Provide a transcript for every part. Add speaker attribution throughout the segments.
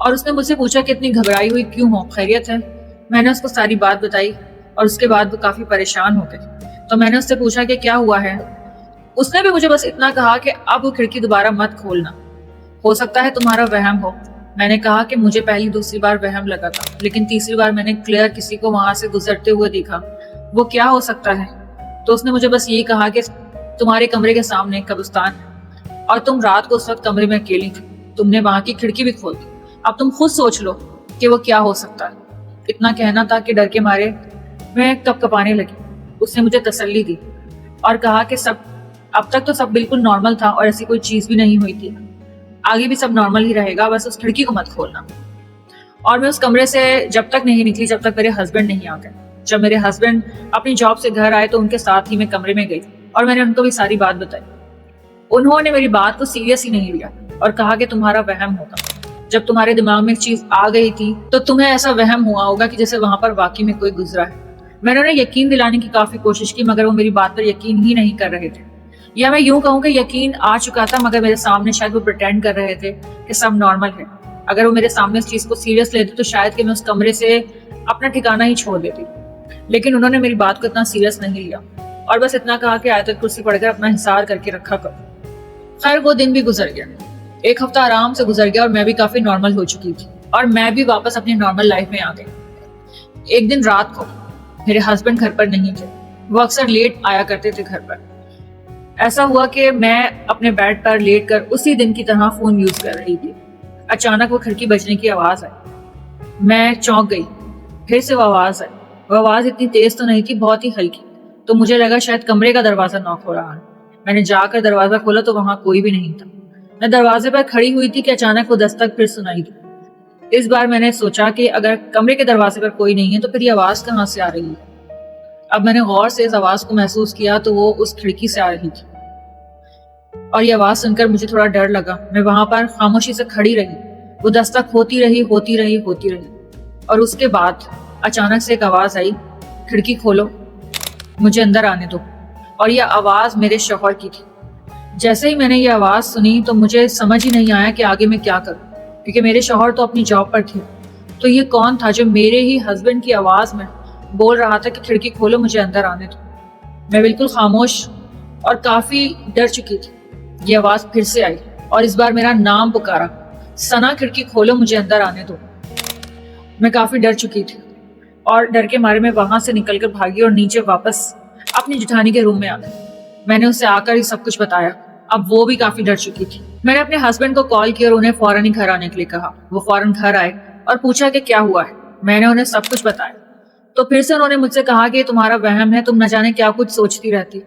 Speaker 1: اور اس نے مجھ سے پوچھا کہ اتنی گھبرائی ہوئی کیوں ہو, خیریت ہے؟ میں نے اس کو ساری بات بتائی اور اس کے بعد وہ کافی پریشان ہو گئی. تو میں نے اس سے پوچھا کہ کیا ہوا ہے. اس نے بھی مجھے بس اتنا کہا کہ اب وہ کھڑکی دوبارہ مت کھولنا, ہو سکتا ہے تمہارا وہم ہو. میں نے کہا کہ مجھے پہلی دوسری بار وہم لگا تھا, لیکن تیسری بار میں نے کلیئر کسی کو وہاں سے گزرتے ہوئے دیکھا. وہ کیا ہو سکتا ہے؟ تو اس نے مجھے بس یہی کہا کہ تمہارے کمرے کے سامنے ایک قبرستان ہے اور تم رات کو اس وقت کمرے میں اکیلی تھی. تم نے وہاں کی کھڑکی بھی کھول دی. اب تم خود سوچ لو کہ وہ کیا ہو سکتا ہے. اتنا کہنا تھا کہ ڈر کے مارے میں کپ کپانے لگی. اس نے مجھے تسلی دی اور کہا کہ اب تک تو سب بالکل نارمل تھا اور ایسی کوئی چیز بھی نہیں ہوئی تھی, آگے بھی سب نارمل ہی رہے گا, بس اس کھڑکی کو مت کھولنا. اور میں اس کمرے سے جب تک نہیں نکلی جب تک میرے ہسبینڈ نہیں آ گئے. جب میرے ہسبینڈ اپنی جاب سے گھر آئے تو ان کے ساتھ ہی میں کمرے میں گئی اور میں نے ان کو بھی ساری بات بتائی. انہوں نے میری بات کو سیریس ہی نہیں لیا اور کہا کہ تمہارا وہم ہوگا. جب تمہارے دماغ میں ایک چیز آ گئی تھی تو تمہیں ایسا وہم ہوا ہوگا کہ جیسے وہاں پر واقعی میں کوئی گزرا ہے. میں نے انہیں یقین دلانے کی کافی کوشش کی مگر وہ میری بات پر یقین ہی نہیں کر رہے تھے, یا میں یوں کہوں کہ یقین آ چکا تھا مگر میرے سامنے شاید وہ پریٹینڈ کر رہے تھے کہ سب نارمل ہے. اگر وہ میرے سامنے اس چیز کو سیریس لیتے تو شاید کہ میں اس کمرے سے اپنا ٹھکانہ ہی چھوڑ دیتی, لیکن انہوں نے میری بات کو اتنا سیریس نہیں لیا اور بس اتنا کہا کہ آیت الکرسی پڑھ کر اپنا حصار کر کے رکھا کرو. خیر وہ دن بھی گزر گیا, ایک ہفتہ آرام سے گزر گیا اور میں بھی کافی نارمل ہو چکی تھی اور میں بھی واپس اپنی نارمل لائف میں آ گئی. ایک دن رات کو میرے ہسبینڈ گھر پر نہیں تھے, وہ اکثر لیٹ آیا کرتے تھے گھر پر. ایسا ہوا کہ میں اپنے بیڈ پر لیٹ کر اسی دن کی طرح فون یوز کر رہی تھی. اچانک وہ کھڑکی بجنے کی آواز آئی. میں چونک گئی, پھر سے وہ آواز آئی. وہ آواز اتنی تیز تو نہیں تھی, بہت ہی ہلکی, تو مجھے لگا شاید کمرے کا دروازہ ناک ہو رہا ہے. میں نے جا کر دروازہ کھولا تو وہاں کوئی بھی نہیں تھا. میں دروازے پر کھڑی ہوئی تھی کہ اچانک وہ دستک پھر سنائی دی. اس بار میں نے سوچا کہ اگر کمرے کے دروازے پر کوئی نہیں ہے تو پھر یہ آواز کہاں سے آ رہی ہے. اب میں نے غور سے اس آواز کو محسوس کیا تو وہ اس کھڑکی سے آ رہی تھی اور یہ آواز سن کر مجھے تھوڑا ڈر لگا. میں وہاں پر خاموشی سے کھڑی رہی, وہ دستک ہوتی رہی اور اس کے بعد اچانک سے ایک آواز آئی, کھڑکی کھولو, مجھے اندر آنے دو. اور یہ آواز میرے شوہر کی تھی. جیسے ہی میں نے یہ آواز سنی تو مجھے سمجھ ہی نہیں آیا کہ آگے میں کیا کروں, کیونکہ میرے شوہر تو اپنی جاب پر تھے. تو یہ کون تھا جو میرے ہی ہسبینڈ کی آواز میں بول رہا تھا کہ کھڑکی کھولو, مجھے اندر آنے دو. میں بالکل خاموش اور کافی ڈر چکی تھی. یہ آواز پھر سے آئی اور اس بار میرا نام پکارا, ثنا کھڑکی کھولو, مجھے اندر آنے دو. میں کافی ڈر چکی تھی اور ڈر کے مارے میں وہاں سے نکل کر بھاگی اور نیچے واپس اپنی جٹھانی کے روم میں آ گئی. میں نے اسے آ کر یہ سب کچھ بتایا. اب وہ بھی کافی ڈر چکی تھی. میں نے اپنے ہسبینڈ کو کال کیا اور انہیں فوراً ہی گھر آنے کے لیے کہا. وہ فوراً گھر آئے اور پوچھا کہ کیا ہوا ہے. میں نے انہیں سب کچھ بتایا. تو پھر سے انہوں نے مجھ سے کہا کہ یہ تمہارا وہم ہے, تم نہ جانے کیا کچھ سوچتی رہتی.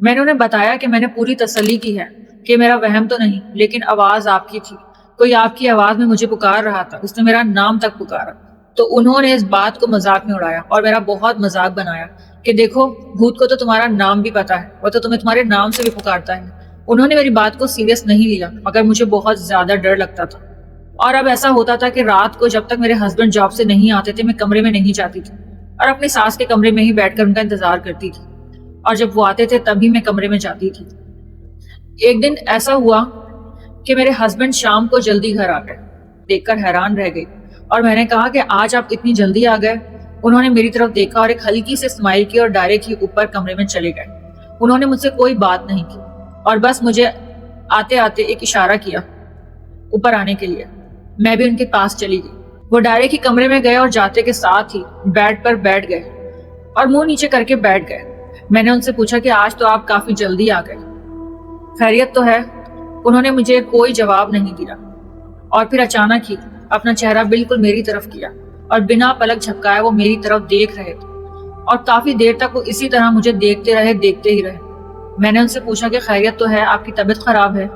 Speaker 1: میں نے انہیں بتایا کہ میں نے پوری تسلی کی ہے کہ میرا وہم تو نہیں, لیکن آواز آپ کی تھی. کوئی آپ کی آواز میں مجھے پکار رہا تھا, اس نے میرا نام تک پکارا. تو انہوں نے اس بات کو مذاق میں اڑایا اور میرا بہت مذاق بنایا کہ دیکھو بھوت کو تو تمہارا نام بھی پتا ہے, وہ تو تمہیں تمہارے نام سے بھی پکارتا ہے. انہوں نے میری بات کو سیریس نہیں لیا مگر مجھے بہت زیادہ ڈر لگتا تھا. اور اب ایسا ہوتا تھا کہ رات کو جب تک میرے ہسبینڈ جاب سے نہیں آتے تھے میں کمرے میں نہیں جاتی تھی اور اپنی ساس کے کمرے میں ہی بیٹھ کر ان کا انتظار کرتی تھی, اور جب وہ آتے تھے تبھی میں کمرے میں جاتی تھی. ایک دن ایسا ہوا کہ میرے ہسبینڈ شام کو جلدی گھر آ گئے. دیکھ کر حیران رہ گئی اور میں نے کہا کہ آج آپ اتنی جلدی آ گئے. انہوں نے میری طرف دیکھا اور ایک ہلکی سے اسمائل کی اور ڈائریکٹ ہی اوپر کمرے میں چلے گئے. انہوں نے مجھ سے کوئی بات نہیں کی اور بس مجھے آتے آتے ایک اشارہ کیا اوپر آنے کے لیے. میں بھی ان کے پاس چلی گئی. وہ ڈائریکٹ ہی کمرے میں گئے اور جاتے کے ساتھ ہی بیڈ پر بیٹھ گئے اور منہ نیچے کر کے بیٹھ گئے. میں نے ان سے پوچھا کہ آج تو آپ کافی جلدی آ گئے, خیریت تو ہے؟ انہوں نے مجھے کوئی جواب نہیں دیا اور پھر اچانک ہی اپنا چہرہ بالکل میری طرف کیا اور بنا پلک جھپکائے وہ میری طرف دیکھ رہے تھے اور کافی دیر تک وہ اسی طرح مجھے دیکھتے ہی رہے. میں نے ان سے پوچھا کہ خیریت تو ہے, آپ کی طبیعت خراب ہے؟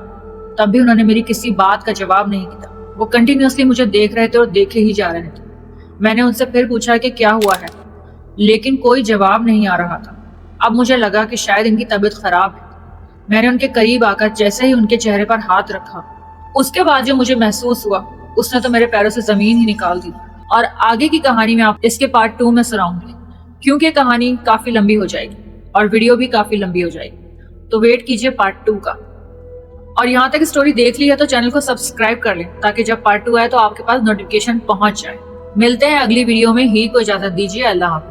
Speaker 1: تب بھی انہوں نے میری کسی بات کا جواب نہیں دیا. وہ کنٹینیوسلی مجھے دیکھ رہے تھے اور دیکھے ہی جا رہے تھے. میں نے ان سے پھر پوچھا کہ کیا ہوا ہے, لیکن کوئی جواب نہیں آ رہا تھا. اب مجھے لگا کہ شاید ان کی طبیعت خراب ہے. میں نے ان کے قریب آ کر جیسے ہی ان کے چہرے پر ہاتھ رکھا, اس کے بعد جو مجھے محسوس ہوا اس نے تو میرے پیروں سے زمین ہی نکال دی. اور آگے کی کہانی میں آپ اس کے پارٹ 2 میں سناؤں گی, کیونکہ کہانی کافی لمبی ہو جائے گی اور ویڈیو بھی کافی لمبی ہو جائے گی, تو ویٹ کیجئے پارٹ 2 کا. اور یہاں تک اسٹوری دیکھ لی ہے تو چینل کو سبسکرائب کر لیں تاکہ جب پارٹ 2 آئے تو آپ کے پاس نوٹیفکیشن پہنچ جائے. ملتے ہیں اگلی ویڈیو میں. ہی کو اجازت دیجیے. اللہ حافظ.